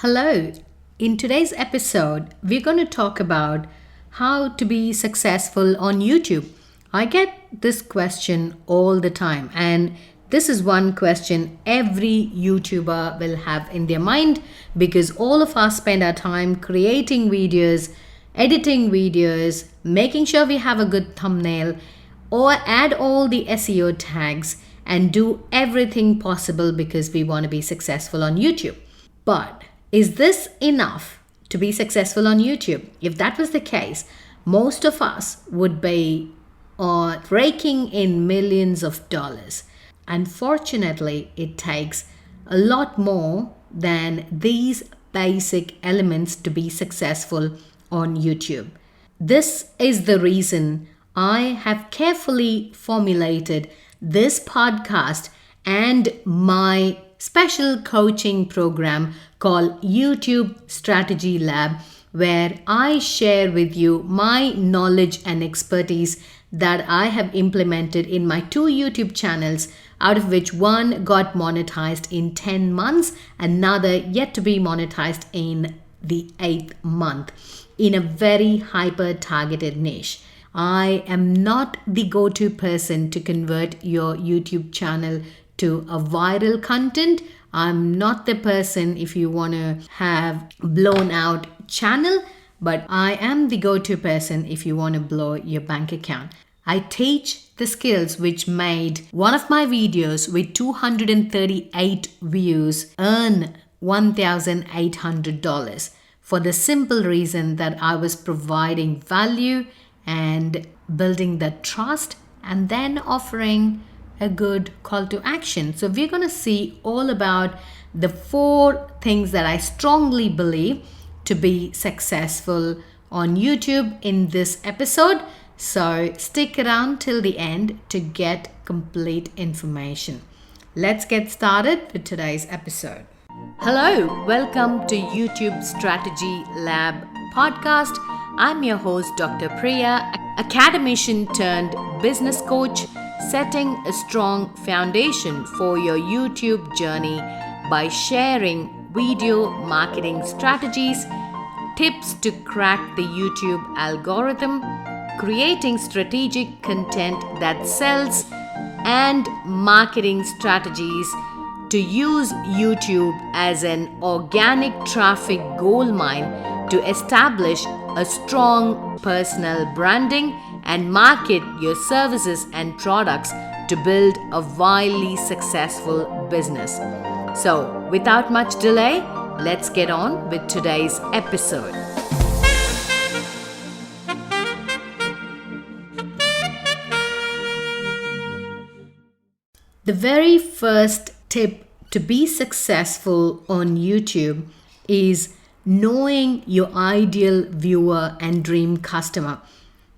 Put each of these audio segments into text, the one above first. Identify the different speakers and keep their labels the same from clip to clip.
Speaker 1: Hello. In today's episode, we're going to talk about how to be successful on YouTube. I get this question all the time, and this is one question every YouTuber will have in their mind because all of us spend our time creating videos, editing videos, making sure we have a good thumbnail, or add all the SEO tags and do everything possible because we want to be successful on YouTube. But is this enough to be successful on YouTube? If that was the case, most of us would be raking in millions of dollars. Unfortunately, it takes a lot more than these basic elements to be successful on YouTube. This is the reason I have carefully formulated this podcast and my special coaching program called YouTube Strategy Lab, where I share with you my knowledge and expertise that I have implemented in my 2 YouTube channels, out of which one got monetized in 10 months, another yet to be monetized in the 8th month in a very hyper targeted niche. I am not the go-to person to convert your YouTube channel to a viral content. I'm not the person if you want to have blown out channel, but I am the go-to person if you want to blow your bank account. I teach the skills which made one of my videos with 238 views earn $1,800 for the simple reason that I was providing value and building that trust and then offering a good call to action. So we're going to see all about the 4 things that I strongly believe to be successful on YouTube in this episode. So stick around till the end to get complete information. Let's get started with today's episode. Hello, welcome to YouTube Strategy Lab podcast. I'm your host, Dr. Priya, academician turned business coach, setting a strong foundation for your YouTube journey by sharing video marketing strategies, tips to crack the YouTube algorithm, creating strategic content that sells, and marketing strategies to use YouTube as an organic traffic goldmine to establish a strong personal branding and market your services and products to build a wildly successful business. So, without much delay, let's get on with today's episode. The very first tip to be successful on YouTube is knowing your ideal viewer and dream customer.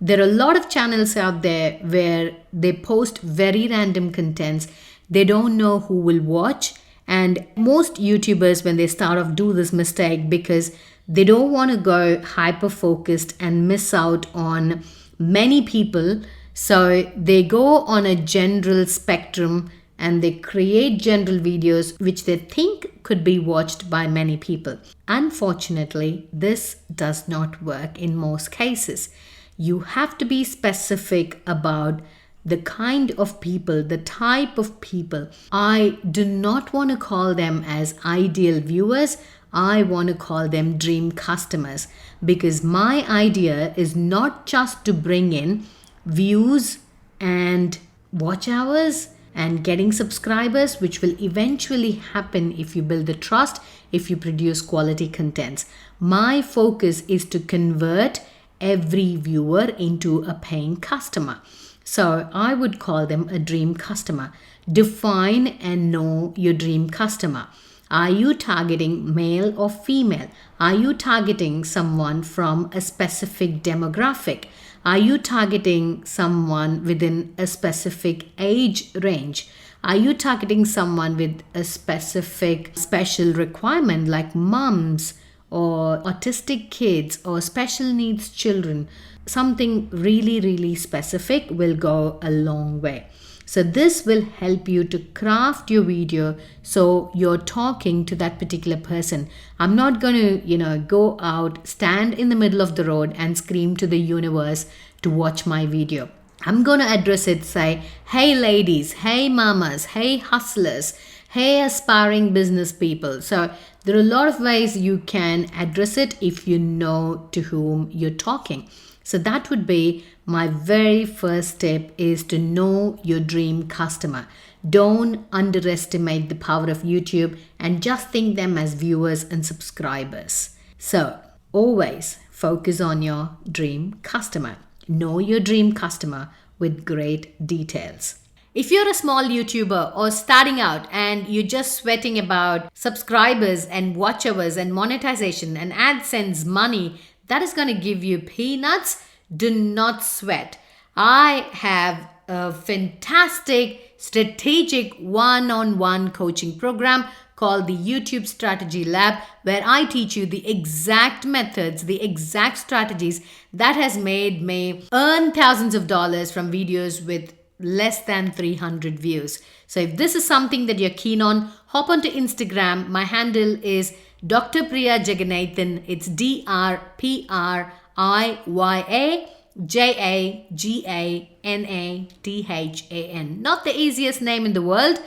Speaker 1: There are a lot of channels out there where they post very random contents. They don't know who will watch. And most YouTubers, when they start off, do this mistake because they don't want to go hyper focused and miss out on many people. So they go on a general spectrum and they create general videos which they think could be watched by many people. Unfortunately, this does not work in most cases. You have to be specific about the kind of people, the type of people. I do not want to call them as ideal viewers. I want to call them dream customers because my idea is not just to bring in views and watch hours and getting subscribers, which will eventually happen if you build the trust, if you produce quality contents. My focus is to convert every viewer into a paying customer. So I would call them a dream customer. Define and know your dream customer. Are you targeting male or female? Are you targeting someone from a specific demographic? Are you targeting someone within a specific age range? Are you targeting someone with a specific special requirement like moms or autistic kids or special needs children? Something really, really specific will go a long way. So this will help you to craft your video so you're talking to that particular person. I'm not going to, go out, stand in the middle of the road and scream to the universe to watch my video. I'm going to address it, say, hey ladies, hey mamas, hey hustlers, hey aspiring business people. So there are a lot of ways you can address it if you know to whom you're talking. So that would be my very first tip, is to know your dream customer. Don't underestimate the power of YouTube and just think them as viewers and subscribers. So always focus on your dream customer. Know your dream customer with great details. If you're a small YouTuber or starting out and you're just sweating about subscribers and watch hours and monetization and AdSense money, that is going to give you peanuts. Do not sweat. I have a fantastic strategic one-on-one coaching program called the YouTube Strategy Lab, where I teach you the exact methods, the exact strategies that has made me earn thousands of dollars from videos with less than 300 views. So if this is something that you're keen on, hop onto Instagram. My handle is Dr. Priya Jaganathan. It's DrPriyaJaganathan. Not the easiest name in the world,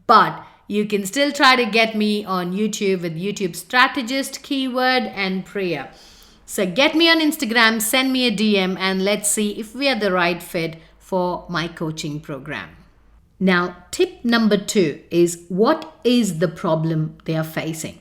Speaker 1: but you can still try to get me on YouTube with YouTube strategist keyword and Priya. So get me on Instagram, send me a DM, and let's see if we are the right fit for my coaching program. Now, tip number 2 is, what is the problem they are facing?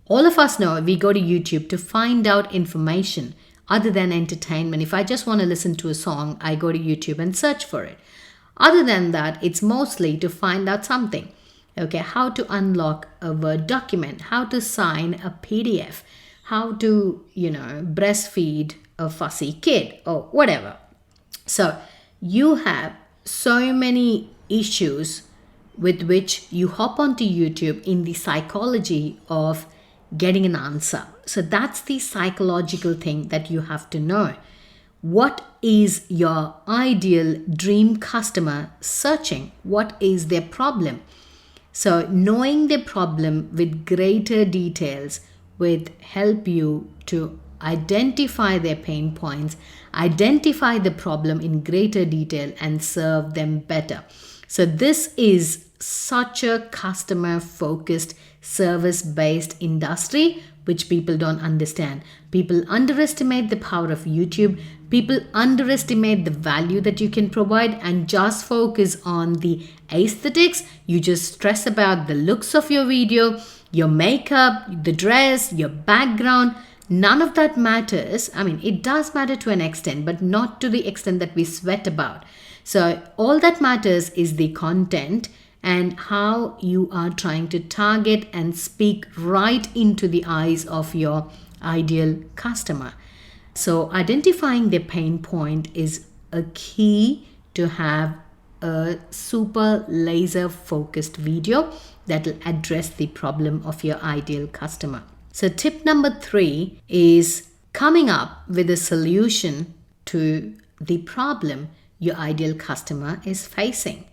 Speaker 1: All of us know we go to YouTube to find out information other than entertainment. If I just want to listen to a song, I go to YouTube and search for it. Other than that, it's mostly to find out something. Okay, how to unlock a Word document, how to sign a PDF, how to, breastfeed a fussy kid or whatever. So you have so many issues with which you hop onto YouTube in the psychology of getting an answer. So that's the psychological thing that you have to know. What is your ideal dream customer searching? What is their problem? So knowing the problem with greater details would help you to identify their pain points, identify the problem in greater detail, and serve them better. So this is such a customer-focused, service-based industry which people don't understand. People underestimate the power of YouTube. People underestimate the value that you can provide and just focus on the aesthetics. You just stress about the looks of your video, your makeup, the dress, your background. None of that matters. I mean, it does matter to an extent, but not to the extent that we sweat about. So all that matters is the content and how you are trying to target and speak right into the eyes of your ideal customer. So identifying the pain point is a key to have a super laser focused video that will address the problem of your ideal customer. So tip number 3 is coming up with a solution to the problem your ideal customer is facing.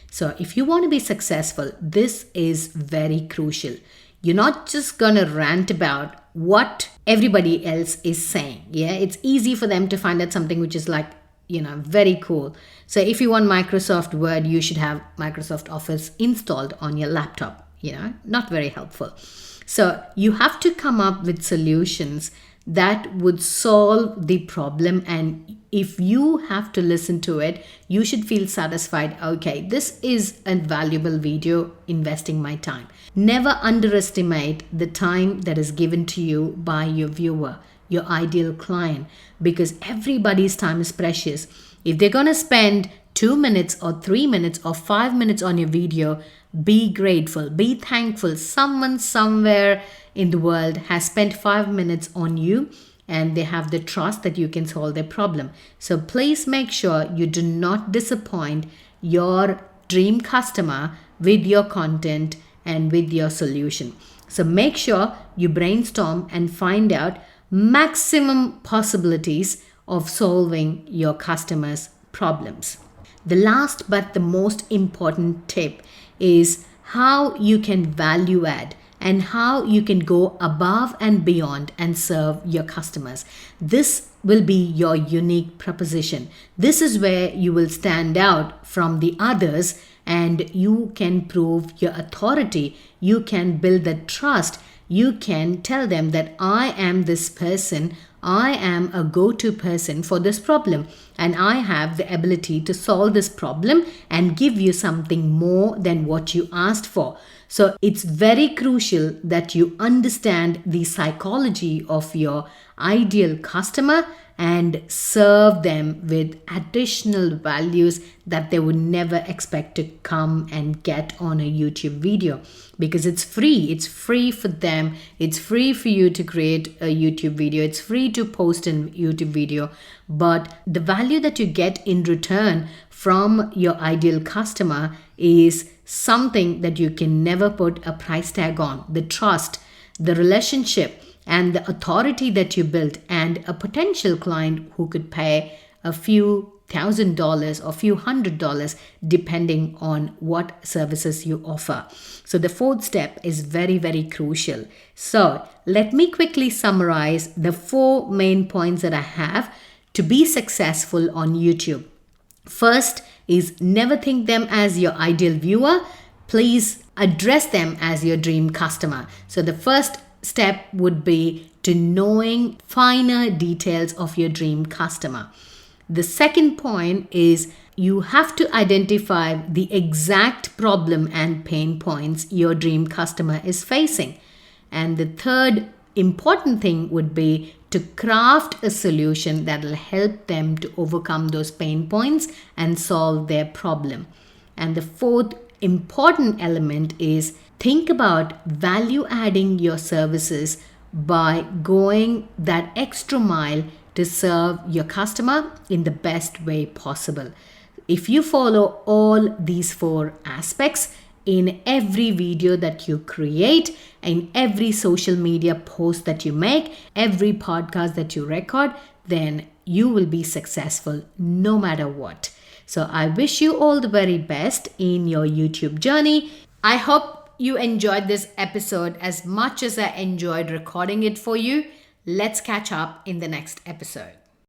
Speaker 1: So if you want to be successful, this is very crucial. You're not just going to rant about what everybody else is saying. Yeah, it's easy for them to find out something which is like, very cool. So if you want Microsoft Word, you should have Microsoft Office installed on your laptop. Not very helpful. So you have to come up with solutions that would solve the problem, and if you have to listen to it, you should feel satisfied. Okay, this is a valuable video, investing my time. Never underestimate the time that is given to you by your viewer, your ideal client, because everybody's time is precious. If they're going to spend 2 minutes or 3 minutes or 5 minutes on your video, be grateful, be thankful. Someone somewhere in the world has spent 5 minutes on you and they have the trust that you can solve their problem. So please make sure you do not disappoint your dream customer with your content and with your solution. So make sure you brainstorm and find out maximum possibilities of solving your customers' problems. The last but the most important tip is how you can value add and how you can go above and beyond and serve your customers. This will be your unique proposition. This is where you will stand out from the others and you can prove your authority. You can build the trust. You can tell them that I am this person. I am a go-to person for this problem and I have the ability to solve this problem and give you something more than what you asked for. So it's very crucial that you understand the psychology of your ideal customer and serve them with additional values that they would never expect to come and get on a YouTube video, because it's free. It's free for them. It's free for you to create a YouTube video. It's free to post a YouTube video. But the value that you get in return from your ideal customer is something that you can never put a price tag on. The trust, the relationship, and the authority that you built, and a potential client who could pay a few $1,000 or few $100 depending on what services you offer. So the fourth step is very, very crucial. So let me quickly summarize the 4 main points that I have to be successful on YouTube. First is never think them as your ideal viewer. Please address them as your dream customer. So the first step would be to knowing finer details of your dream customer. The second point is you have to identify the exact problem and pain points your dream customer is facing. And the third important thing would be to craft a solution that will help them to overcome those pain points and solve their problem. And the fourth important element is think about value adding your services by going that extra mile to serve your customer in the best way possible. If you follow all these 4 aspects in every video that you create, in every social media post that you make, every podcast that you record, then you will be successful no matter what. So I wish you all the very best in your YouTube journey. I hope you enjoyed this episode as much as I enjoyed recording it for you. Let's catch up in the next episode.